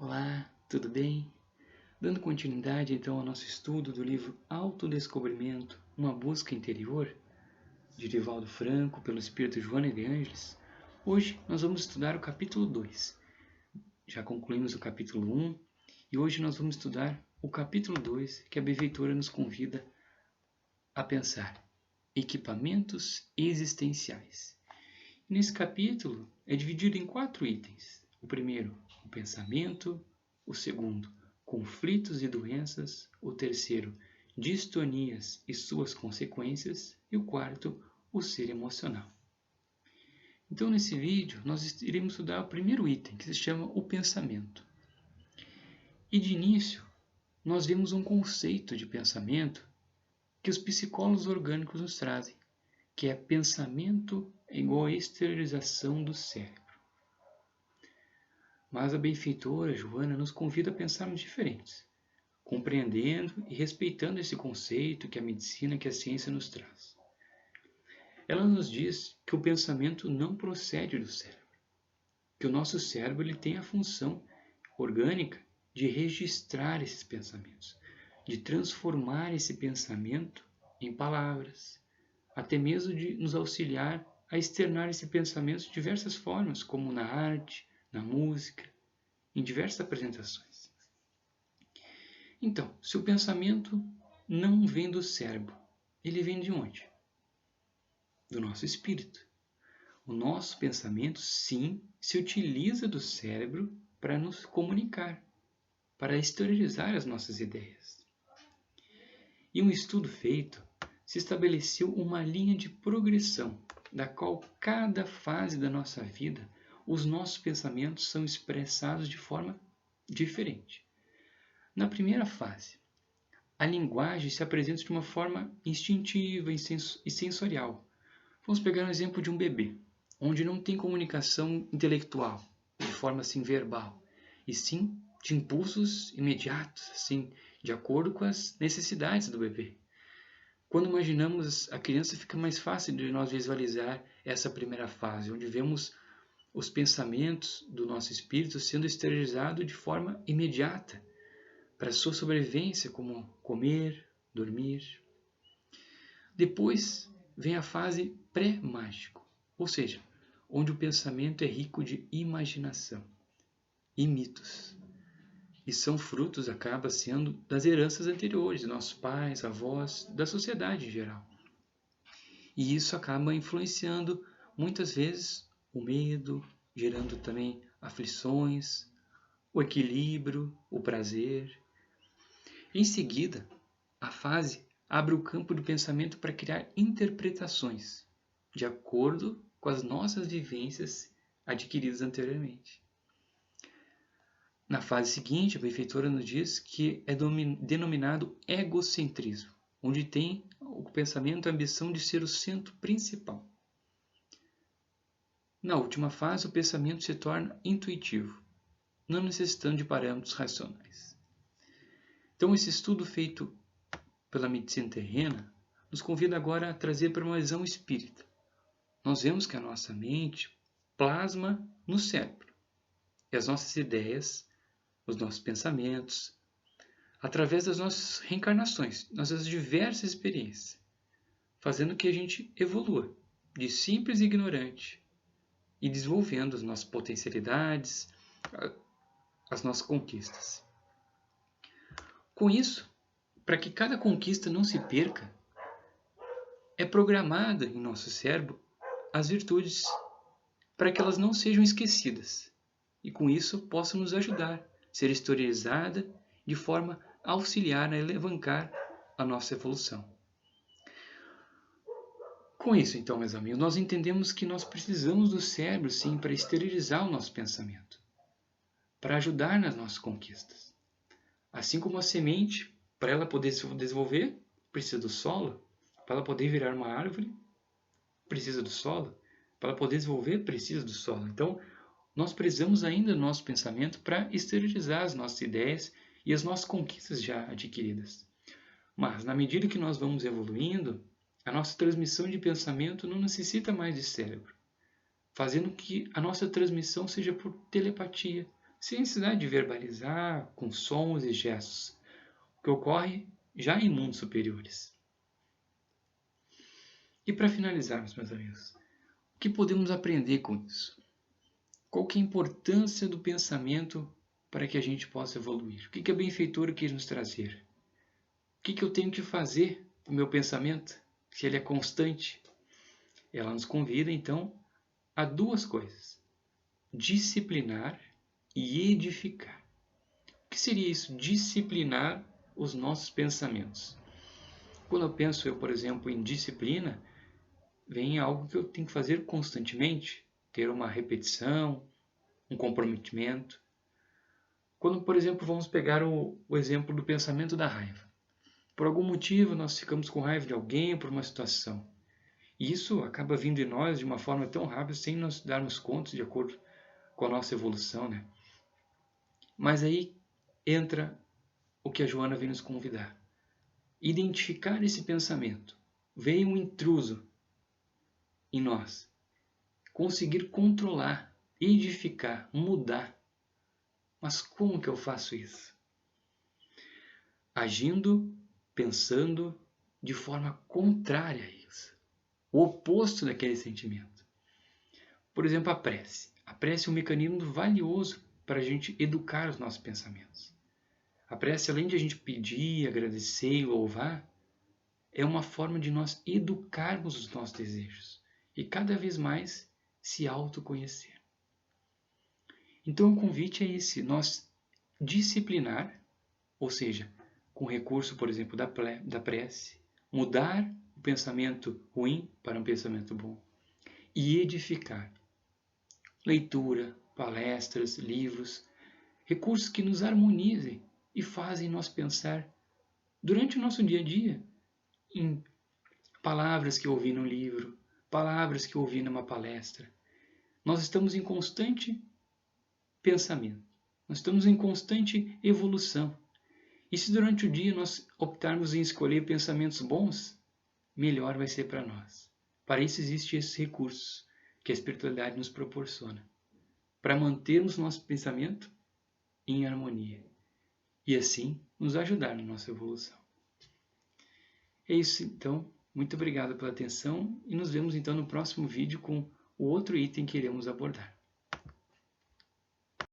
Olá, tudo bem? Dando continuidade então ao nosso estudo do livro Autodescobrimento, uma busca interior, de Divaldo Franco, pelo espírito Joana de Ângeles, hoje nós vamos estudar o capítulo 2. Já concluímos o capítulo 1 e hoje nós vamos estudar o capítulo 2, que a benfeitora nos convida a pensar: equipamentos existenciais. E nesse capítulo é dividido em 4 itens. O primeiro, o pensamento; o segundo, conflitos e doenças; o terceiro, distonias e suas consequências; e o quarto, o ser emocional. Então, nesse vídeo, nós iremos estudar o primeiro item, que se chama o pensamento. E de início, nós vemos um conceito de pensamento que os psicólogos orgânicos nos trazem, que é pensamento igual a exteriorização do cérebro. Mas a benfeitora Joana nos convida a pensarmos diferentes, compreendendo e respeitando esse conceito que a medicina, que a ciência nos traz. Ela nos diz que o pensamento não procede do cérebro, que o nosso cérebro ele tem a função orgânica de registrar esses pensamentos, de transformar esse pensamento em palavras, até mesmo de nos auxiliar a externar esse pensamento de diversas formas, como na arte, na música, em diversas apresentações. Então, se o pensamento não vem do cérebro, ele vem de onde? Do nosso espírito. O nosso pensamento, sim, se utiliza do cérebro para nos comunicar, para exteriorizar as nossas ideias. E um estudo feito, se estabeleceu uma linha de progressão, da qual cada fase da nossa vida, os nossos pensamentos são expressados de forma diferente. Na primeira fase, a linguagem se apresenta de uma forma instintiva e sensorial. Vamos pegar um exemplo de um bebê, onde não tem comunicação intelectual, de forma assim verbal, e sim de impulsos imediatos, assim, de acordo com as necessidades do bebê. Quando imaginamos a criança, fica mais fácil de nós visualizar essa primeira fase, onde vemos os pensamentos do nosso espírito sendo exteriorizados de forma imediata, para a sua sobrevivência, como comer, dormir. Depois vem a fase pré-mágico, ou seja, onde o pensamento é rico de imaginação e mitos. E são frutos, acaba sendo, das heranças anteriores, de nossos pais, avós, da sociedade em geral. E isso acaba influenciando, muitas vezes, o medo, gerando também aflições, o equilíbrio, o prazer. Em seguida, a fase abre o campo do pensamento para criar interpretações, de acordo com as nossas vivências adquiridas anteriormente. Na fase seguinte, a benfeitora nos diz que é denominado egocentrismo, onde tem o pensamento a ambição de ser o centro principal. Na última fase, o pensamento se torna intuitivo, não necessitando de parâmetros racionais. Então, esse estudo feito pela medicina terrena nos convida agora a trazer para uma visão espírita. Nós vemos que a nossa mente plasma no cérebro e as nossas ideias, os nossos pensamentos, através das nossas reencarnações, nossas diversas experiências, fazendo que a gente evolua de simples e ignorante e desenvolvendo as nossas potencialidades, as nossas conquistas. Com isso, para que cada conquista não se perca, é programada em nosso cérebro as virtudes para que elas não sejam esquecidas e com isso possam nos ajudar, ser exteriorizada de forma a auxiliar a alavancar a nossa evolução. Com isso, então, meus amigos, nós entendemos que nós precisamos do cérebro, sim, para exteriorizar o nosso pensamento, para ajudar nas nossas conquistas. Assim como a semente, para ela poder se desenvolver, precisa do solo. Para ela poder virar uma árvore, precisa do solo. Para ela poder desenvolver, precisa do solo. Então, nós precisamos ainda do nosso pensamento para exteriorizar as nossas ideias e as nossas conquistas já adquiridas. Mas, na medida que nós vamos evoluindo, a nossa transmissão de pensamento não necessita mais de cérebro, fazendo que a nossa transmissão seja por telepatia, sem necessidade de verbalizar com sons e gestos, o que ocorre já em mundos superiores. E para finalizarmos, meus amigos, o que podemos aprender com isso? Qual que é a importância do pensamento para que a gente possa evoluir? O que a benfeitora quer nos trazer? O que eu tenho que fazer com o meu pensamento, se ele é constante? Ela nos convida, então, a duas coisas: disciplinar e edificar. O que seria isso? Disciplinar os nossos pensamentos. Quando eu penso, por exemplo, em disciplina, vem algo que eu tenho que fazer constantemente, ter uma repetição, um comprometimento. Quando, por exemplo, vamos pegar o exemplo do pensamento da raiva. Por algum motivo, nós ficamos com raiva de alguém por uma situação. E isso acaba vindo em nós de uma forma tão rápida, sem nos darmos conta, de acordo com a nossa evolução, né? Mas aí entra o que a Joana vem nos convidar. Identificar esse pensamento. Veio um intruso em nós. Conseguir controlar, edificar, mudar. Mas como que eu faço isso? Agindo, pensando de forma contrária a isso. O oposto daquele sentimento. Por exemplo, a prece. A prece é um mecanismo valioso para a gente educar os nossos pensamentos. A prece, além de a gente pedir, agradecer e louvar, é uma forma de nós educarmos os nossos desejos e cada vez mais se autoconhecer. Então o convite é esse, nós disciplinar, ou seja, com recurso, por exemplo, da prece, mudar o pensamento ruim para um pensamento bom e edificar. Leitura, palestras, livros, recursos que nos harmonizem e fazem nós pensar durante o nosso dia a dia em palavras que ouvi no livro, palavras que ouvi numa palestra. Nós estamos em constante pensamento, nós estamos em constante evolução. E se durante o dia nós optarmos em escolher pensamentos bons, melhor vai ser para nós. Para isso existem esses recursos que a espiritualidade nos proporciona, para mantermos nosso pensamento em harmonia e assim nos ajudar na nossa evolução. É isso então, muito obrigado pela atenção e nos vemos então no próximo vídeo com o outro item que iremos abordar.